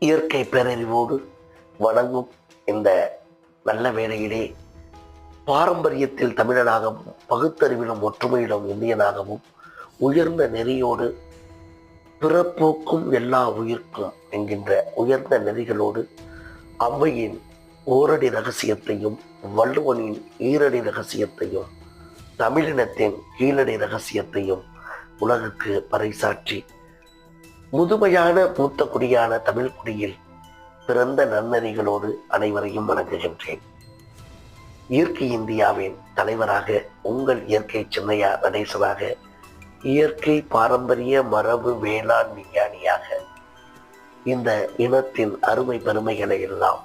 இயற்கை பேரறிவோடு வணங்கும் இந்த நல்ல வேளையிலே பாரம்பரியத்தில் தமிழனாகவும் பகுத்தறிவிலும் ஒற்றுமையிலும் இந்தியனாகவும் உயர்ந்த நெறியோடு பிறப்போக்கும் எல்லா உயிர்க்கும் என்கின்ற உயர்ந்த நெறிகளோடு அவ்வையின் ஓரடி ரகசியத்தையும் வள்ளுவனின் ஈரடி ரகசியத்தையும் தமிழினத்தின் கீழடி ரகசியத்தையும் உலகுக்கு பறைசாற்றி முதுமையான மூத்த குடியான தமிழ் குடியில் பிறந்த நன்னறிகளோடு அனைவரையும் வணங்குகின்றேன். இயற்கை இந்தியாவின் தலைவராக உங்கள் இயற்கை சின்னையா நடேசனாக, இயற்கை பாரம்பரிய மரபு வேளாண் விஞ்ஞானியாக இந்த இனத்தின் அருமை பெருமைகளை எல்லாம்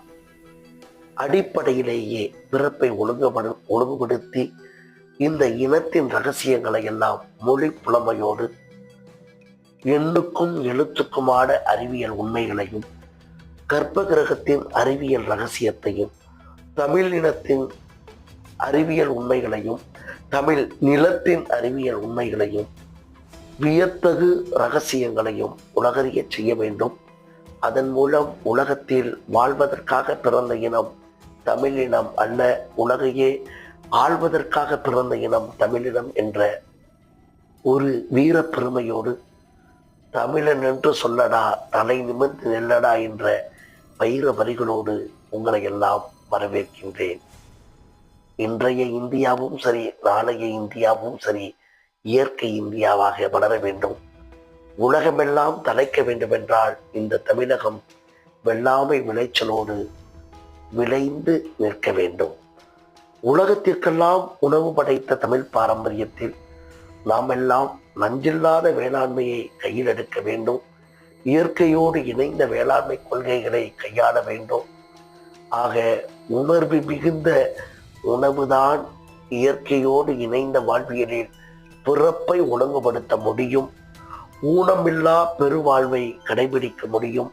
அடிப்படையிலேயே பிறப்பை ஒழுங்குபடுத்தி இந்த இனத்தின் ரகசியங்களை எல்லாம் மொழி புலமையோடு எண்ணுக்கும் எழுத்துக்குமான அறிவியல் உண்மைகளையும் கர்ப்ப கிரகத்தின் அறிவியல் ரகசியத்தையும் தமிழ் இனத்தின் அறிவியல் உண்மைகளையும் தமிழ் நிலத்தின் அறிவியல் உண்மைகளையும் வியத்தகு ரகசியங்களையும் உலகறிய செய்ய வேண்டும். அதன் மூலம் உலகத்தில் வாழ்வதற்காக பிறந்த இனம் தமிழினம் அல்ல, உலகையே ஆள்வதற்காக பிறந்த இனம் தமிழினம் என்ற ஒரு வீர பெருமையோடு தமிழன் என்று சொல்லடா தலை நிமிர்ந்து நெல்லடா என்ற வைர வரிகளோடு உங்களை எல்லாம் வரவேற்கின்றேன். இன்றைய இந்தியாவும் சரி, நாளைய இந்தியாவும் சரி, இயற்கை இந்தியாவாக வளர வேண்டும். உலகமெல்லாம் தலைக்க வேண்டுமென்றால் இந்த தமிழகம் வெள்ளாமை விளைச்சலோடு விளைந்து நிற்க வேண்டும். உலகத்திற்கெல்லாம் உணவு படைத்த தமிழ் பாரம்பரியத்தில் நாம் எல்லாம் நஞ்சில்லாத வேளாண்மையை கையில் எடுக்க வேண்டும். இயற்கையோடு இணைந்த வேளாண்மை கொள்கைகளை கையாள வேண்டும். ஆக உணர்வு மிகுந்த உணவுதான் இயற்கையோடு இணைந்த வாழ்வியலில் பிறப்பை ஒழுங்குபடுத்த முடியும். ஊனமில்லா பெருவாழ்வை கடைபிடிக்க முடியும்.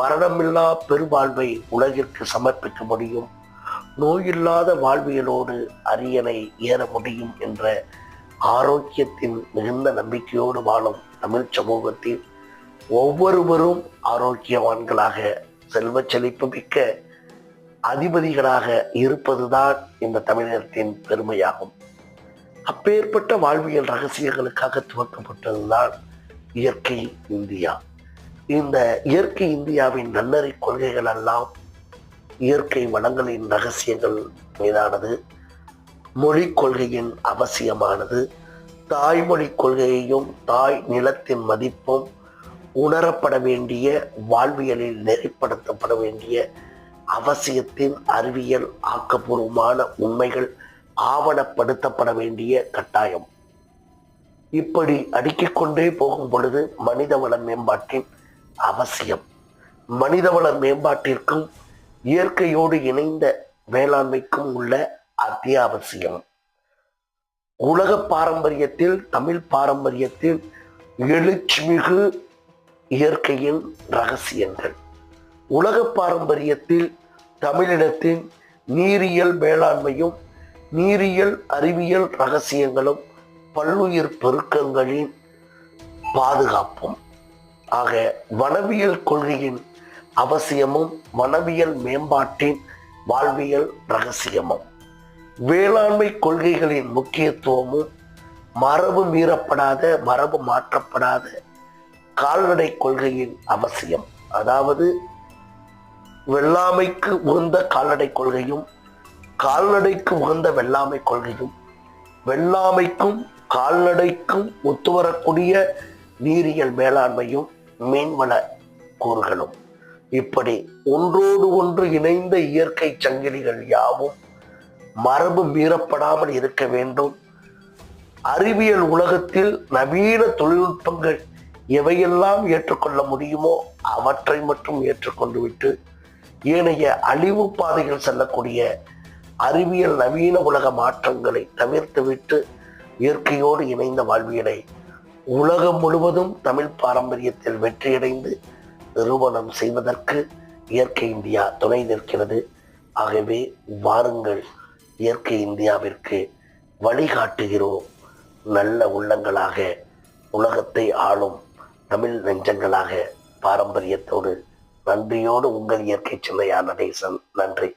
மரணமில்லா பெருவாழ்வை உலகிற்கு சமர்ப்பிக்க முடியும். நோயில்லாத வாழ்வியலோடு அரியணை ஏற முடியும் என்ற ஆரோக்கியத்தின் மிகுந்த நம்பிக்கையோடு வாழும் தமிழ் சமூகத்தில் ஒவ்வொருவரும் ஆரோக்கியவான்களாக செல்வ செழிப்பு மிக்க அதிபதிகளாக இருப்பதுதான் இந்த தமிழகத்தின் பெருமையாகும். அப்பேற்பட்ட வாழ்வியல் ரகசியங்களுக்காக துவக்கப்பட்டதுதான் இயற்கை இந்தியா. இந்த இயற்கை இந்தியாவின் நன்னறி கொள்கைகள் எல்லாம் இயற்கை வளங்களின் ரகசியங்கள் மீதானது, மொழி கொள்கையின் அவசியமானது, தாய்மொழி கொள்கையையும் தாய் நிலத்தின் மதிப்பும் உணரப்பட வேண்டிய, வாழ்வியலில் நெறிப்படுத்தப்பட வேண்டிய அவசியத்தின் அறிவியல் ஆக்கப்பூர்வமான உண்மைகள் ஆவணப்படுத்தப்பட வேண்டிய கட்டாயம். இப்படி அடுக்கிக் கொண்டே போகும் பொழுது மனிதவள மேம்பாட்டின் அவசியம், மனிதவள மேம்பாட்டிற்கும் இயற்கையோடு இணைந்த வேளாண்மைக்கும் உள்ள அத்தியாவசியம். உலக பாரம்பரியத்தில் தமிழ் பாரம்பரியத்தில் எழுச்சிமிகு இயற்கையின் ரகசியங்கள், உலக பாரம்பரியத்தில் தமிழினத்தின் நீரியல் மேலாண்மையும் நீரியல் அறிவியல் ரகசியங்களும் பல்லுயிர் பெருக்கங்களின் பாதுகாப்பும். ஆக வனவியல் கொள்கையின் அவசியமும் வனவியல் மேம்பாட்டின் வாழ்வியல் ரகசியமும், வேளாண்மை கொள்கைகளின் முக்கியத்துவமும், மரபு மீறப்படாத மரபு மாற்றப்படாத கால்நடை கொள்கையின் அவசியம். அதாவது வெள்ளாமைக்கு உகந்த கால்நடை கொள்கையும் கால்நடைக்கு உகந்த வெள்ளாமை கொள்கையும், வெள்ளாமைக்கும் கால்நடைக்கும் ஒத்துவரக்கூடிய நீரியல் மேலாண்மையும் மீன்வள கூறுகளும், இப்படி ஒன்றோடு ஒன்று இணைந்த இயற்கை சங்கிலிகள் யாவும் மரபு மீறப்படாமல் இருக்க வேண்டும். அறிவியல் உலகத்தில் நவீன தொழில்நுட்பங்கள் எவையெல்லாம் ஏற்றுக்கொள்ள முடியுமோ அவற்றை மட்டும் ஏற்றுக்கொண்டு விட்டு ஏனைய அழிவு பாதைகள் செல்லக்கூடிய அறிவியல் நவீன உலக மாற்றங்களை தவிர்த்துவிட்டு இயற்கையோடு இணைந்த வாழ்வியலை உலகம் முழுவதும் தமிழ் பாரம்பரியத்தில் வெற்றியடைந்து நிறுவனம் செய்வதற்கு இயற்கை இந்தியா துணை நிற்கிறது. ஆகவே வாருங்கள், இயற்கை இந்தியாவிற்கு வழிகாட்டுகிறோம். நல்ல உள்ளங்களாக உலகத்தை ஆளும் தமிழ் நெஞ்சங்களாக பாரம்பரியத்தோடு நன்றியோடு உங்கள் இயற்கை சிந்தையான நடேசன். நன்றி.